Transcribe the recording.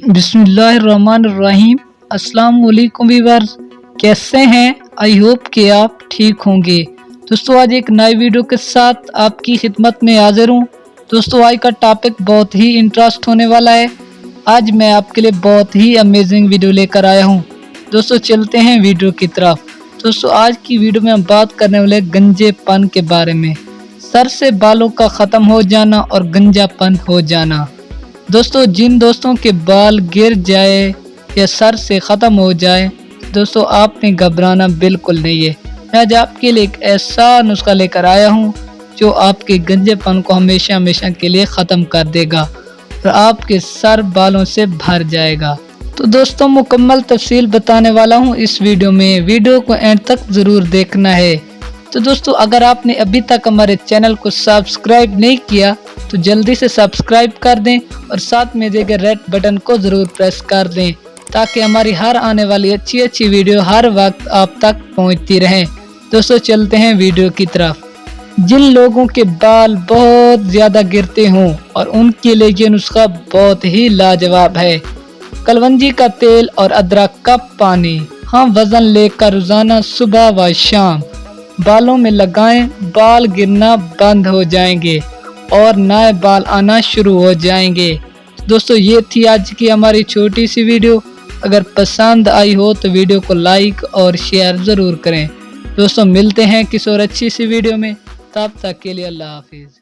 बिस्मिल्लाहिर्रहमानिर्रहीम। अस्सलाम वालेकुम व्यूअर्स, कैसे हैं? आई होप कि आप ठीक होंगे। दोस्तों आज एक नई वीडियो के साथ आपकी खिदमत में हाजिर हूँ। दोस्तों आज का टॉपिक बहुत ही इंटरेस्ट होने वाला है। आज मैं आपके लिए बहुत ही अमेजिंग वीडियो लेकर आया हूँ। दोस्तों चलते हैं वीडियो की तरफ। दोस्तों आज की वीडियो में हम बात करने वाले गंजेपन के बारे में। सर से बालों का ख़त्म हो जाना और गंजापन हो जाना। दोस्तों जिन दोस्तों के बाल गिर जाए या सर से ख़त्म हो जाए, दोस्तों आपने घबराना बिल्कुल नहीं है। मैं आज आपके लिए एक ऐसा नुस्खा लेकर आया हूँ जो आपके गंजेपन को हमेशा हमेशा के लिए ख़त्म कर देगा और आपके सर बालों से भर जाएगा। तो दोस्तों मुकम्मल तफसील बताने वाला हूँ इस वीडियो में। वीडियो को एंड तक ज़रूर देखना है। तो दोस्तों अगर आपने अभी तक हमारे चैनल को सब्सक्राइब नहीं किया तो जल्दी से सब्सक्राइब कर दें और साथ में दिए गए रेड बटन को ज़रूर प्रेस कर दें ताकि हमारी हर आने वाली अच्छी वीडियो हर वक्त आप तक पहुंचती रहे। दोस्तों चलते हैं वीडियो की तरफ। जिन लोगों के बाल बहुत ज़्यादा गिरते हों और उनके लिए ये नुस्खा बहुत ही लाजवाब है। कलवंजी का तेल और अदरक का पानी हम वज़न लेकर रोज़ाना सुबह व शाम बालों में लगाएं, बाल गिरना बंद हो जाएंगे और नए बाल आना शुरू हो जाएंगे। दोस्तों ये थी आज की हमारी छोटी सी वीडियो। अगर पसंद आई हो तो वीडियो को लाइक और शेयर ज़रूर करें। दोस्तों मिलते हैं किसी और अच्छी सी वीडियो में, तब तक के लिए अल्लाह हाफिज़।